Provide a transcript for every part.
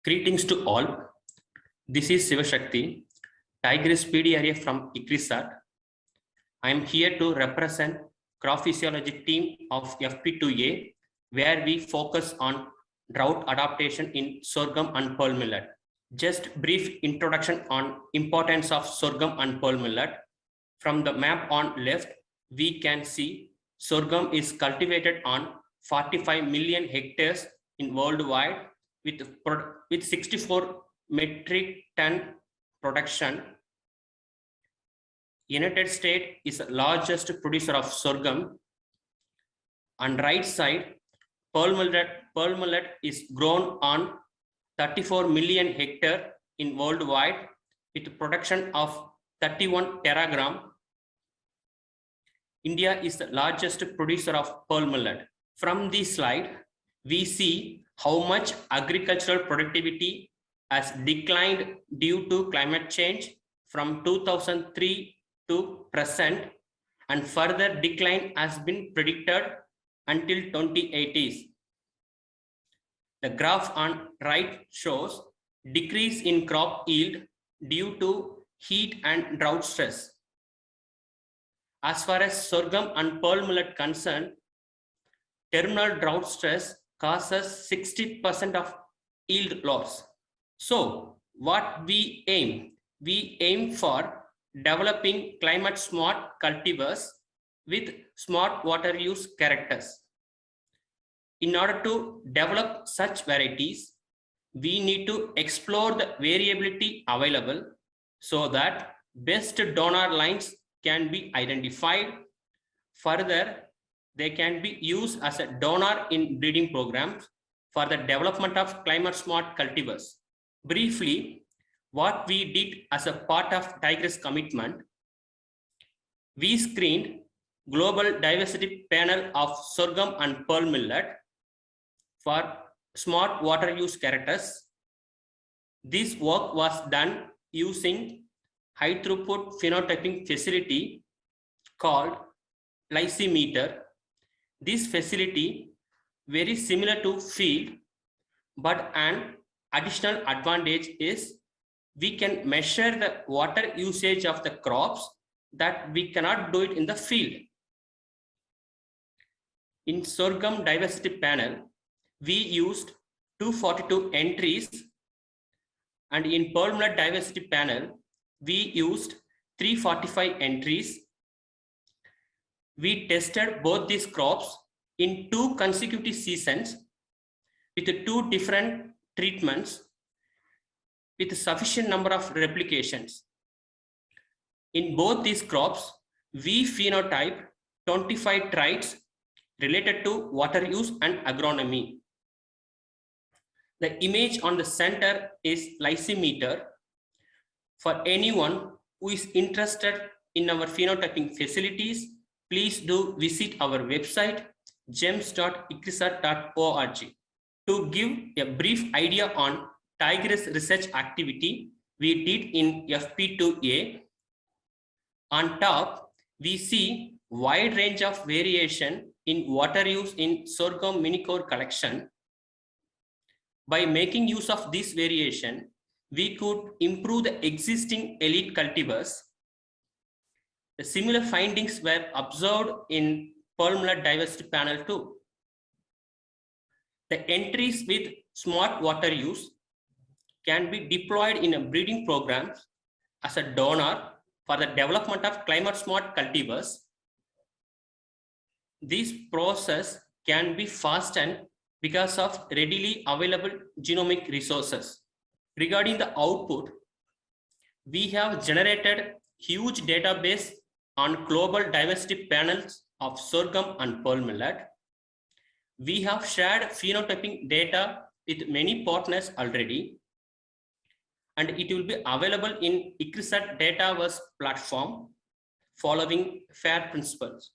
Greetings to all. This is Sivasakthi, Tigris PDRA from ICRISAT. I am here to represent crop physiology team of FP2A, where we focus on drought adaptation in sorghum and pearl millet. Just brief introduction on importance of sorghum and pearl millet. From the map on left, we can see sorghum is cultivated on 45 million hectares in worldwide with 64 metric ton production. United States is the largest producer of sorghum. On right side, pearl millet is grown on 34 million hectare in worldwide with production of 31 teragram. India is the largest producer of pearl millet. From this slide, we see how much agricultural productivity has declined due to climate change from 2003 to present, and further decline has been predicted until 2080s. The graph on right shows decrease in crop yield due to heat and drought stress. As far as sorghum and pearl millet concerned, terminal drought stress causes 60% of yield loss. So what we aim for developing climate smart cultivars with smart water use characters. In order to develop such varieties, we need to explore the variability available so that best donor lines can be identified. Further, they can be used as a donor in breeding programs for the development of climate smart cultivars. Briefly, what we did as a part of Tigris commitment, we screened global diversity panel of sorghum and pearl millet for smart water use characters. This work was done using high throughput phenotyping facility called lysimeter. This facility very similar to field, but an additional advantage is we can measure the water usage of the crops that we cannot do it in the field. In sorghum diversity panel, we used 242 entries, and in pearl millet diversity panel, we used 345 entries. We tested both these crops in 2 consecutive seasons with 2 different treatments with a sufficient number of replications. In both these crops, we phenotyped 25 traits related to water use and agronomy. The image on the center is lysimeter. For anyone who is interested in our phenotyping facilities, please do visit our website gems.icrisat.org. To give a brief idea on Tigris research activity we did in FP2A, on top we see wide range of variation in water use in sorghum mini-core collection. By making use of this variation, we could improve the existing elite cultivars. The similar findings were observed in pearl millet diversity panel too. The entries with smart water use can be deployed in a breeding program as a donor for the development of climate smart cultivars. This process can be fastened because of readily available genomic resources. Regarding the output, we have generated huge database on global diversity panels of sorghum and pearl millet. We have shared phenotyping data with many partners already, and it will be available in ICRISAT Dataverse platform following FAIR principles.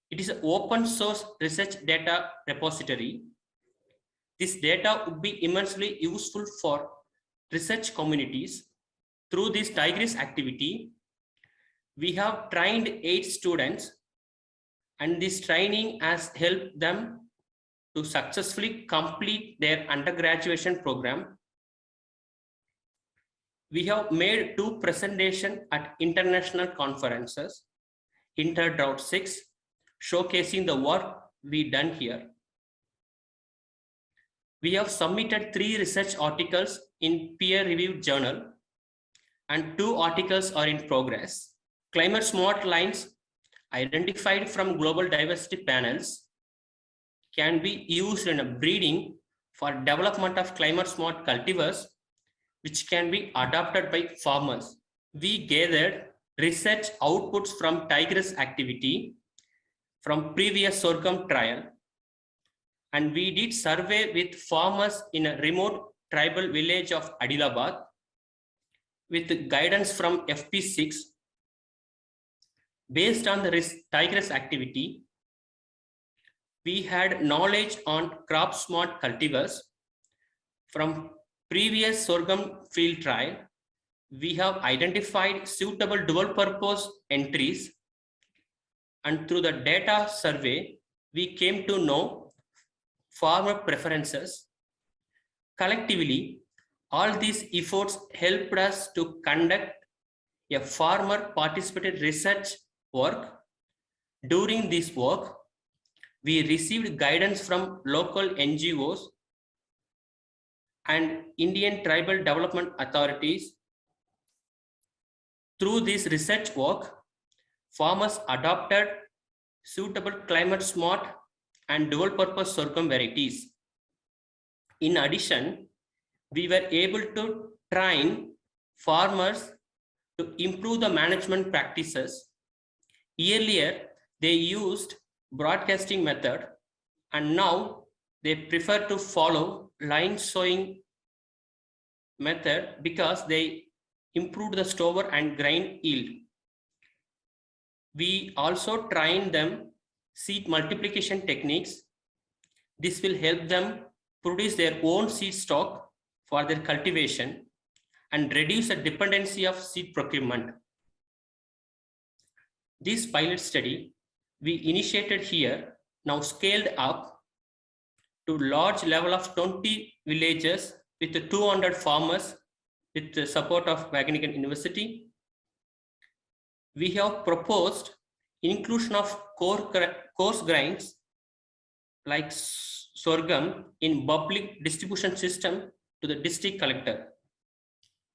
It is an open source research data repository. This data would be immensely useful for research communities. Through this Tigris activity, we have trained 8 students, and this training has helped them to successfully complete their undergraduate program. We have made 2 presentations at international conferences, Interdrought 6, showcasing the work we done here. We have submitted 3 research articles in peer-reviewed journal and 2 articles are in progress. Climate smart lines identified from global diversity panels can be used in breeding for development of climate smart cultivars, which can be adopted by farmers. We gathered research outputs from tigress activity from previous sorghum trial, and we did survey with farmers in a remote tribal village of Hyderabad with guidance from FP6. Based on the tigress activity, we had knowledge on crop smart cultivars from previous sorghum field trial. We have identified suitable dual purpose entries, and through the data survey, we came to know farmer preferences. Collectively, all these efforts helped us to conduct a farmer participated research work. During this work, we received guidance from local NGOs and Indian tribal development authorities. Through this research work, farmers adopted suitable climate smart and dual purpose sorghum varieties. In addition, we were able to train farmers to improve the management practices. Earlier, they used broadcasting method, and now they prefer to follow line sowing method because they improved the stover and grain yield. We also train them seed multiplication techniques. This will help them produce their own seed stock for their cultivation and reduce the dependency of seed procurement. This pilot study we initiated here now scaled up to large level of 20 villages with 200 farmers with the support of Wageningen University. We have proposed inclusion of coarse grains like sorghum in public distribution system to the district collector.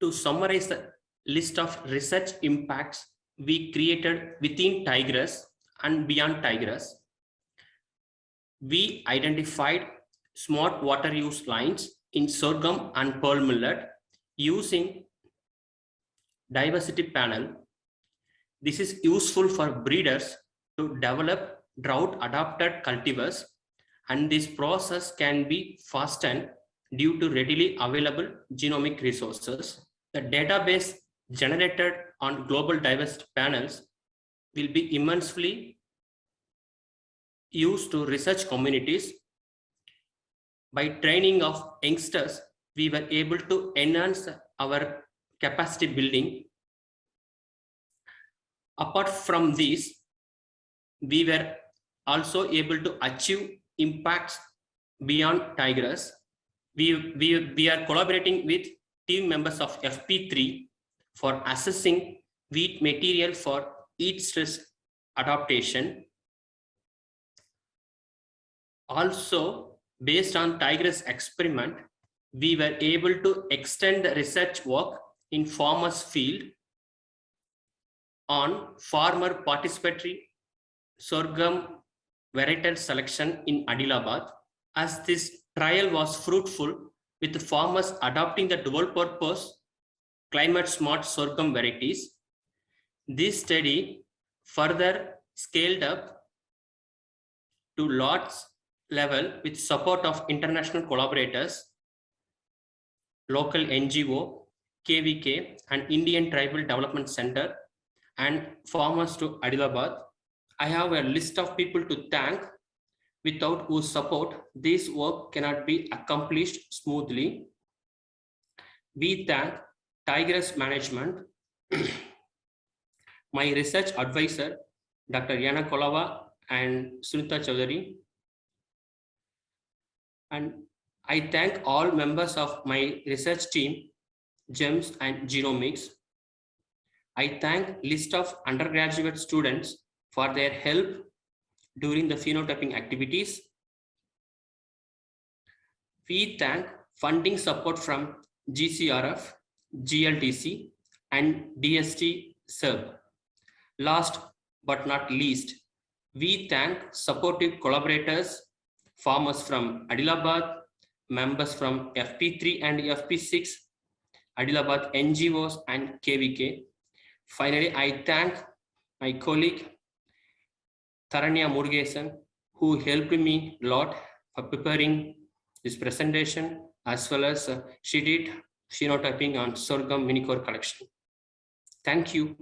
To summarize the list of research impacts we created within tigress and beyond tigress, we identified smart water use lines in sorghum and pearl millet using diversity panel. This is useful for breeders to develop drought adapted cultivars, and this process can be fastened due to readily available genomic resources. The database generated on global diversity panels will be immensely used to research communities. By training of youngsters, we were able to enhance our capacity building. Apart from this, we were also able to achieve impacts beyond tigress. We are collaborating with team members of FP3 for assessing wheat material for heat stress adaptation. Also, based on tigress experiment, we were able to extend the research work in farmers field on farmer participatory sorghum varietal selection in Adilabad. As this trial was fruitful with the farmers adopting the dual purpose climate smart sorghum varieties, this study further scaled up to large level with support of international collaborators, local NGO, KVK, and Indian Tribal Development Center, and farmers to Adilabad. I have a list of people to thank, without whose support this work cannot be accomplished smoothly. We thank Tigress Management, my research advisor, Dr. Jana Kholova and Sunita Chaudhary, And I thank all members of my research team, GEMS and Genomics. I thank list of undergraduate students for their help during the phenotyping activities. We thank funding support from GCRF, GLTC, and DST SERB. Last but not least, we thank supportive collaborators, farmers from Hyderabad, members from FP3 and FP6, Hyderabad NGOs and KVK. Finally, I thank my colleague Tharanya Murungesan, who helped me a lot for preparing this presentation, as well as she did phenotyping on sorghum minicore collection. Thank you.